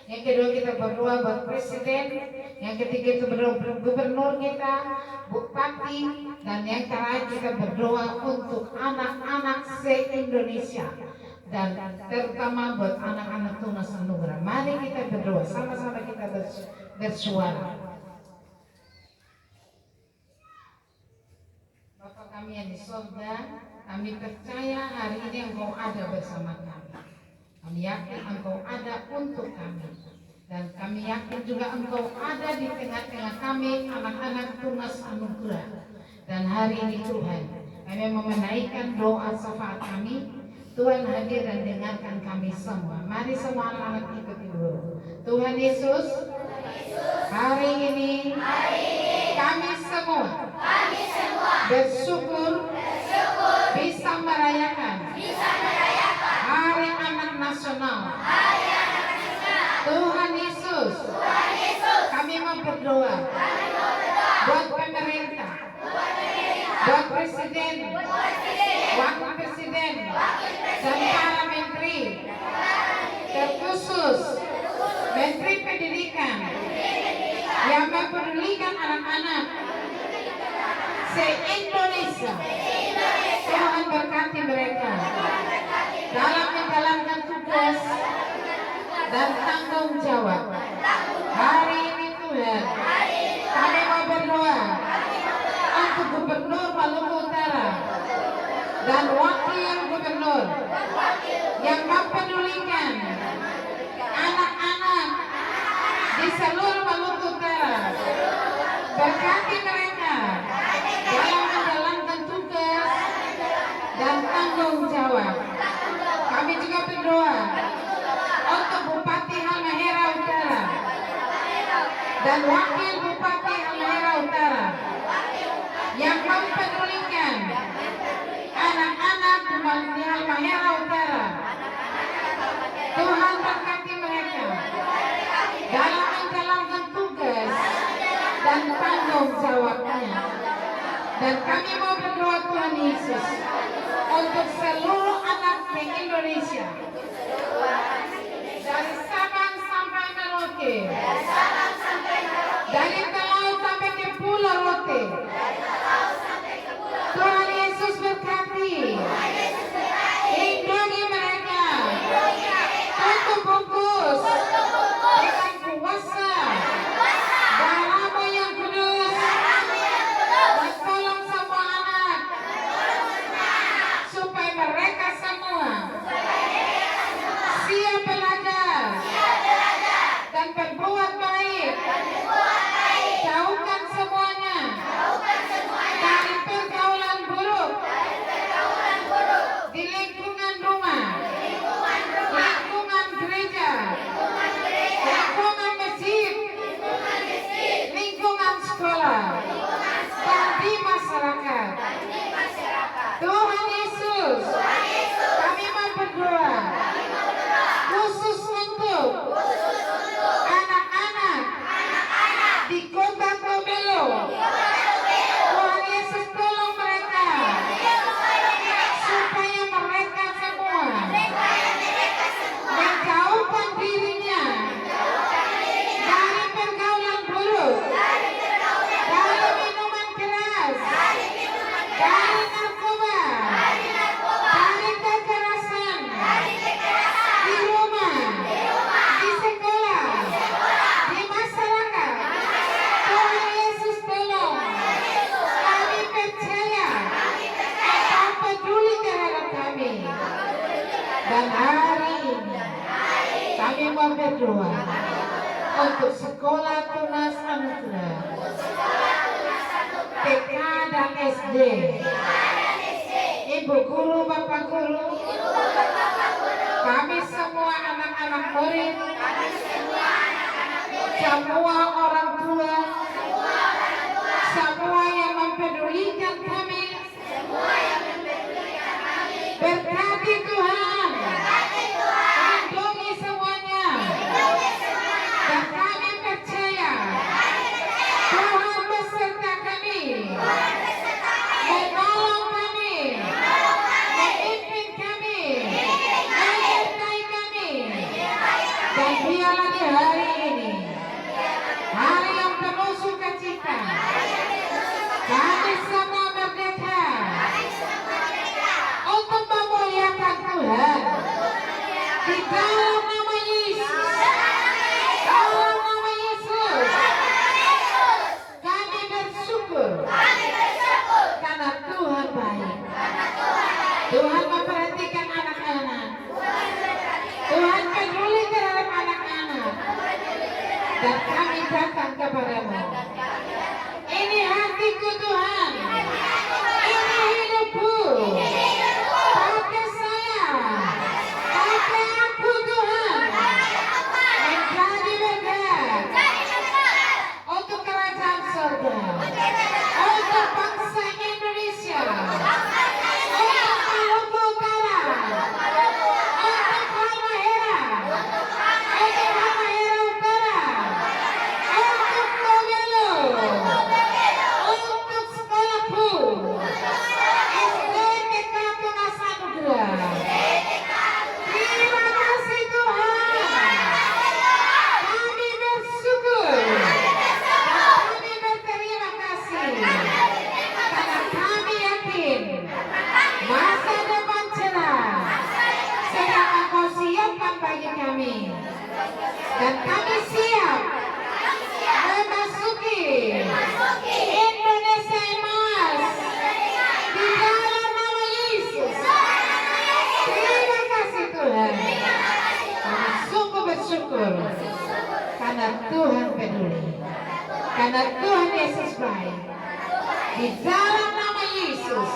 Yang kedua kita berdoa buat presiden. Yang ketiga itu berdoa gubernur kita, bupati, dan yang terakhir kita berdoa untuk anak-anak se-Indonesia dan terutama buat anak-anak Tunas Anugerah. Mari kita berdoa sama-sama, kita bersuara. Bapa kami yang di surga, kami percaya hari ini Engkau ada bersama kami. Kami yakin Engkau ada untuk kami. Dan kami yakin juga Engkau ada di tengah-tengah kami, anak-anak Tunas Anugerah. Dan hari ini Tuhan, kami menaikkan doa syafaat kami. Tuhan hadir dan dengarkan kami semua. Mari semua anak-anak ikuti dulu. Tuhan Yesus, hari ini kami semua bersyukur bisa merayakan Hari Anak Nasional. Tuhan Yesus, kami mau berdoa buat pemerintah, buat presiden, wakil presiden, dan para menteri, terkhusus menteri pendidikan yang mempedulikan anak-anak se-Indonesia. Tuhan berkati mereka dalam menjalankan tugas dan tanggung jawab. Hari ini Tuhan, kami mau berdoa untuk Gubernur Maluku Utara dan Wakil Gubernur yang mempedulikan anak-anak di seluruh Maluku Utara. Berkati mereka dalam menjalankan tugas dan tanggung jawab. Kami juga berdoa untuk Bupati Halmahera Utara dan Wakil Bupati Halmahera Utara yang mempedulikan anak-anak di Halmahera Utara. Tuhan berkati mereka dalam menjalankan tugas dan tanggung jawabnya. Dan kami mau berdoa Tuhan Yesus untuk seluruh anak di Indonesia, dari Sabang sampai Merauke, dari Laut sampai ke Pulau Rote. Tuhan Yesus berkati, lindungi mereka, tutup bungkus dengan kuasa darah-Mu yang kudus, dan tolong semua anak supaya mereka semua siap belajar dan berbuat baik. Jauhkan semuanya dari pergaulan buruk di lingkungan rumah, lingkungan gereja, lingkungan masjid, lingkungan sekolah, dan di masyarakat. Tuhan Yesus, kami mau berdoa khusus untuk anak-anak di Kota Tobelo. Tuhan Yesus, tolong mereka supaya mereka semua menjauhkan dirinya dari pergaulan buruk, dari minuman keras, dari narkoba, dari kekerasan di rumah, di sekolah, di masyarakat. Tuhan Yesus, tolong. Kami percaya Engkau peduli terhadap kami. Dan hari ini kami mau berdoa untuk sekolah Tunas Anugerah, TK dan SD, Ibu guru, Bapak guru, kami semua anak-anak murid, semua orang tua, semua yang mempedulikan kami. Berkati Tuhan, lindungi semuanya. Dan kami percaya Tuhan beserta kami, menolong kami, memimpin kami, menyertai kami. Dan biarlah di bersyukur. Karena Tuhan baik. Tuhan memperhatikan anak-anak. Tuhan peduli terhadap anak-anak. Dan kami datang kepadamu. Ini hatiku Tuhan. Ini hidupku. Pakai saya. Pakai aku Tuhan. Menjadi berkat. Untuk kerajaan surga. Untuk bangsa Indonesia. Untuk Maluku Utara. Untuk Halmahera. Untuk Halmahera Utara. Untuk Togelo. Untuk sekolahku. SD TK Tunas Anugerah. Terima kasih Tuhan. Kami bersyukur. Kami berterima kasih. Karena kami yakin masa depan cerah sedang Engkau siapkan bagi kami. Dan kami siap memasuki Indonesia emas di dalam nama Yesus. Terima kasih Tuhan. Kami sungguh bersyukur karena Tuhan peduli. Karena Tuhan Yesus baik. Di dalam nama Yesus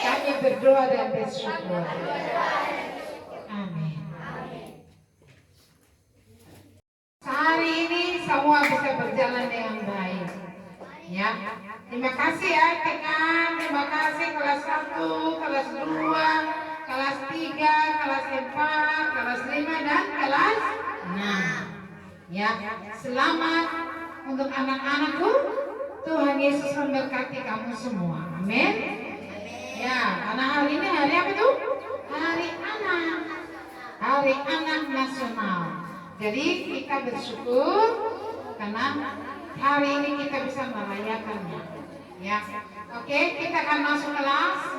kami berdoa dan bersyukur. Amin. Hari ini semua bisa berjalan dengan baik. Ya, terima kasih ya Tekan, terima kasih kelas 1, kelas 2, kelas 3, kelas 4, kelas 5 dan kelas 6. Ya, selamat untuk anak-anakku. Tuhan Yesus memberkati kamu semua. Amin. Ya, karena hari ini hari apa tuh? Hari anak. Hari anak nasional. Jadi kita bersyukur karena hari ini kita bisa merayakannya. Ya, oke, kita akan masuk kelas.